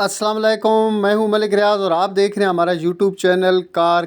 अस्सलाम वालेकुम, मैं हूं मलिक रियाज और आप देख रहे हैं हमारा यूट्यूब चैनल कार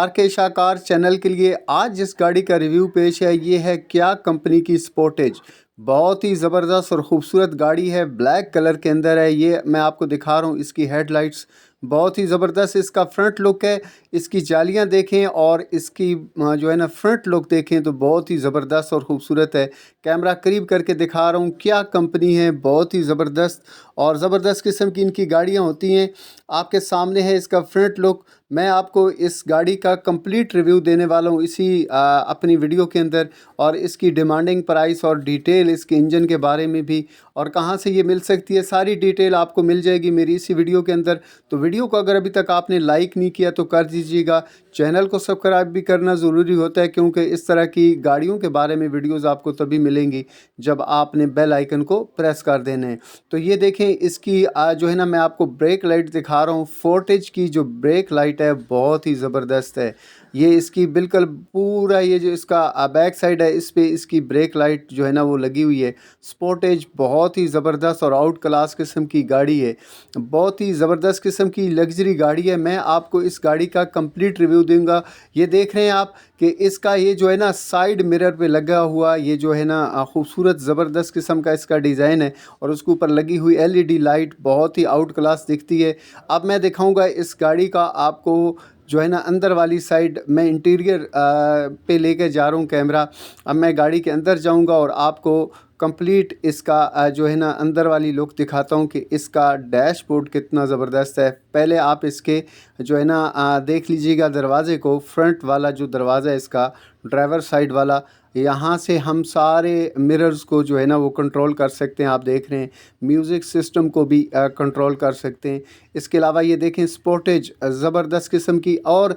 के शाकार चैनल के लिए आज जिस गाड़ी का रिव्यू पेश है ये है क्या कंपनी की स्पोर्टेज। बहुत ही ज़बरदस्त और ख़ूबसूरत गाड़ी है, ब्लैक कलर के अंदर है। ये मैं आपको दिखा रहा हूँ, इसकी हेडलाइट्स बहुत ही ज़बरदस्त इसका फ्रंट लुक है। इसकी जालियाँ देखें और इसकी जो है ना फ्रंट लुक देखें तो बहुत ही ज़बरदस्त और ख़ूबसूरत है। कैमरा करीब करके दिखा रहा हूँ, क्या कंपनी है, बहुत ही ज़बरदस्त और ज़बरदस्त किस्म की इनकी गाड़ियाँ होती हैं। आपके सामने है इसका फ्रंट लुक। मैं आपको इस गाड़ी का कंप्लीट रिव्यू देने वाला हूँ इसी अपनी वीडियो के अंदर, और इसकी डिमांडिंग प्राइस और डिटेल इसके इंजन के बारे में भी, और कहाँ से ये मिल सकती है, सारी डिटेल आपको मिल जाएगी मेरी इसी वीडियो के अंदर। तो वीडियो को अगर अभी तक आपने लाइक नहीं किया तो कर दीजिएगा। चैनल को सब्सक्राइब भी करना ज़रूरी होता है क्योंकि इस तरह की गाड़ियों के बारे में वीडियोज़ आपको तभी मिलेंगी जब आपने बेल आइकन को प्रेस कर देना है। तो ये देखें इसकी जो है ना मैं आपको ब्रेक लाइट दिखा रहा हूँ। फोर्टेज की जो ब्रेक लाइट है बहुत ही ज़बरदस्त है। ये इसकी बिल्कुल पूरा ये जो इसका बैक साइड है इस पे इसकी ब्रेक लाइट जो है ना वो लगी हुई है। स्पोर्टेज बहुत ही ज़बरदस्त और आउट क्लास किस्म की गाड़ी है, बहुत ही ज़बरदस्त किस्म की लग्जरी गाड़ी है। मैं आपको इस गाड़ी का कंप्लीट रिव्यू दूंगा। ये देख रहे हैं आप कि इसका ये जो है ना साइड मिरर पे लगा हुआ ये जो है ना खूबसूरत ज़बरदस्त किस्म का इसका डिज़ाइन है, और उसके ऊपर लगी हुई एलईडी लाइट बहुत ही आउट क्लास दिखती है। अब मैं दिखाऊंगा इस गाड़ी का आपको जो है ना अंदर वाली साइड। मैं इंटीरियर पे लेके जा रहा हूँ कैमरा। अब मैं गाड़ी के अंदर जाऊँगा और आपको कंप्लीट इसका जो है ना अंदर वाली लुक दिखाता हूँ कि इसका डैशबोर्ड कितना ज़बरदस्त है। पहले आप इसके जो है ना देख लीजिएगा दरवाज़े को। फ्रंट वाला जो दरवाज़ा है इसका ड्राइवर साइड वाला, यहाँ से हम सारे मिरर्स को जो है ना वो कंट्रोल कर सकते हैं। आप देख रहे हैं म्यूज़िक सिस्टम को भी कंट्रोल कर सकते हैं। इसके अलावा ये देखें स्पोर्टेज ज़बरदस्त किस्म की, और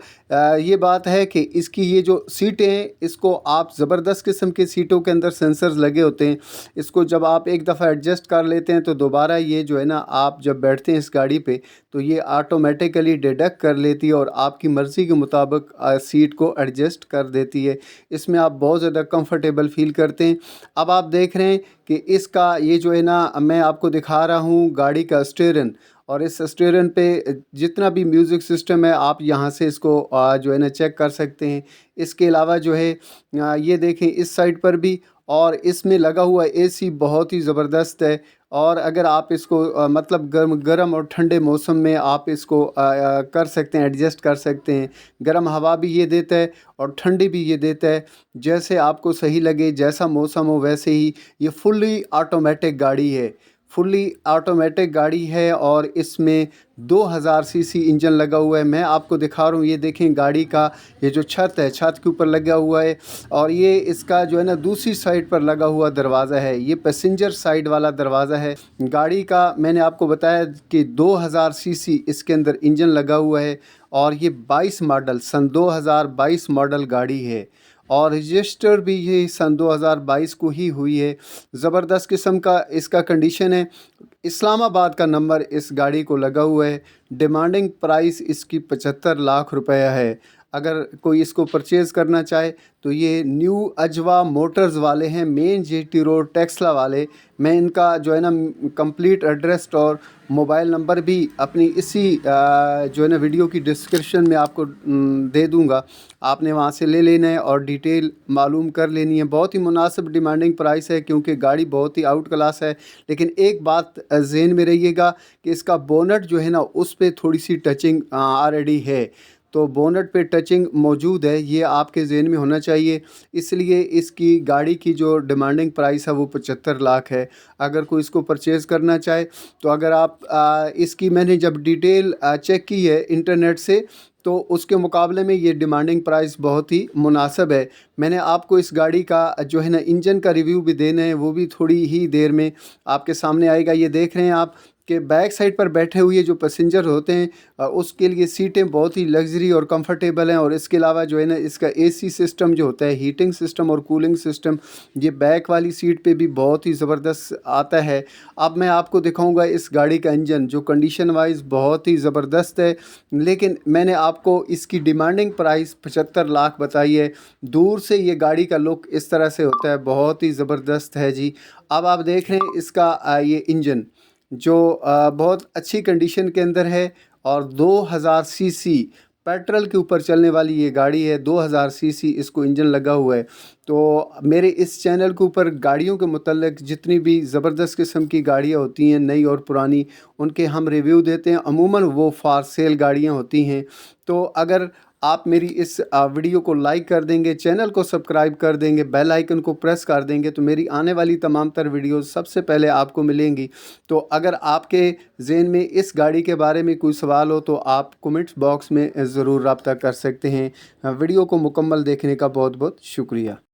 ये बात है कि इसकी ये जो सीटें हैं इसको आप ज़बरदस्त किस्म की सीटों के अंदर सेंसर्स लगे होते हैं। इसको जब आप एक दफ़ा एडजस्ट कर लेते हैं तो दोबारा ये जो है ना आप जब बैठते हैं इस गाड़ी पे तो ये ऑटोमेटिकली डिडक्ट कर लेती है और आपकी मर्ज़ी के मुताबिक सीट को एडजस्ट कर देती है। इसमें आप बहुत ज़्यादा कंफर्टेबल फील करते हैं। अब आप देख रहे हैं कि इसका ये जो है ना मैं आपको दिखा रहा हूँ गाड़ी का स्टीयरिंग, और इस स्टीयरिंग पे जितना भी म्यूज़िक सिस्टम है आप यहाँ से इसको जो है ना चेक कर सकते हैं। इसके अलावा जो है ये देखें इस साइड पर भी, और इसमें लगा हुआ एसी बहुत ही ज़बरदस्त है। और अगर आप इसको मतलब गर्म और ठंडे मौसम में आप इसको कर सकते हैं, एडजस्ट कर सकते हैं। गर्म हवा भी ये देता है और ठंडी भी ये देता है, जैसे आपको सही लगे, जैसा मौसम हो वैसे ही। ये फुल्ली ऑटोमेटिक गाड़ी है, फुल्ली ऑटोमेटिक गाड़ी है, और इसमें 2000 सीसी इंजन लगा हुआ है। मैं आपको दिखा रहा हूँ, ये देखें गाड़ी का ये जो छत है, छत के ऊपर लगा हुआ है, और ये इसका जो है ना दूसरी साइड पर लगा हुआ दरवाज़ा है, ये पैसेंजर साइड वाला दरवाज़ा है गाड़ी का। मैंने आपको बताया कि 2000 सीसी इसके अंदर इंजन लगा हुआ है, और ये 22 मॉडल सन 2022 मॉडल गाड़ी है, और रजिस्टर भी ये सन 2022 को ही हुई है। ज़बरदस्त किस्म का इसका कंडीशन है। इस्लामाबाद का नंबर इस गाड़ी को लगा हुआ है। डिमांडिंग प्राइस इसकी 75 लाख रुपया है। अगर कोई इसको परचेज़ करना चाहे तो ये न्यू अजवा मोटर्स वाले हैं, मेन जीटी रोड टेक्सला वाले। मैं इनका जो है ना कंप्लीट एड्रेस और मोबाइल नंबर भी अपनी इसी जो है ना वीडियो की डिस्क्रिप्शन में आपको दे दूंगा। आपने वहाँ से ले लेना है और डिटेल मालूम कर लेनी है। बहुत ही मुनासिब डिमांडिंग प्राइस है क्योंकि गाड़ी बहुत ही आउट क्लास है। लेकिन एक बात ज़हन में रहिएगा कि इसका बोनट जो है ना उस पर थोड़ी सी टचिंग ऑलरेडी है, तो बोनट पे टचिंग मौजूद है, ये आपके ज़हन में होना चाहिए। इसलिए इसकी गाड़ी की जो डिमांडिंग प्राइस है वो 75 लाख है। अगर कोई इसको परचेज़ करना चाहे तो अगर आप इसकी मैंने जब डिटेल चेक की है इंटरनेट से तो उसके मुकाबले में ये डिमांडिंग प्राइस बहुत ही मुनासिब है। मैंने आपको इस गाड़ी का जो है ना इंजन का रिव्यू भी देना है, वो भी थोड़ी ही देर में आपके सामने आएगा। ये देख रहे हैं आप कि बैक साइड पर बैठे हुए जो पैसेंजर होते हैं उसके लिए सीटें बहुत ही लग्जरी और कंफर्टेबल हैं, और इसके अलावा जो है ना इसका एसी सिस्टम जो होता है, हीटिंग सिस्टम और कूलिंग सिस्टम, ये बैक वाली सीट पे भी बहुत ही ज़बरदस्त आता है। अब मैं आपको दिखाऊंगा इस गाड़ी का इंजन जो कंडीशन वाइज बहुत ही ज़बरदस्त है, लेकिन मैंने आपको इसकी डिमांडिंग प्राइस 75 लाख बताई है। दूर से ये गाड़ी का लुक इस तरह से होता है, बहुत ही ज़बरदस्त है जी। अब आप देख रहे हैं इसका ये इंजन, जो बहुत अच्छी कंडीशन के अंदर है और 2000 सीसी पेट्रोल के ऊपर चलने वाली ये गाड़ी है। 2000 सीसी इसको इंजन लगा हुआ है। तो मेरे इस चैनल के ऊपर गाड़ियों के मुतल्लिक जितनी भी ज़बरदस्त किस्म की गाड़ियाँ होती हैं, नई और पुरानी, उनके हम रिव्यू देते हैं। अमूमन वो फॉर सेल गाड़ियाँ होती हैं। तो अगर आप मेरी इस वीडियो को लाइक कर देंगे, चैनल को सब्सक्राइब कर देंगे, बेल आइकन को प्रेस कर देंगे, तो मेरी आने वाली तमाम तर वीडियोस सबसे पहले आपको मिलेंगी। तो अगर आपके ज़हन में इस गाड़ी के बारे में कोई सवाल हो तो आप कमेंट्स बॉक्स में ज़रूर रब्ता कर सकते हैं। वीडियो को मुकम्मल देखने का बहुत बहुत शुक्रिया।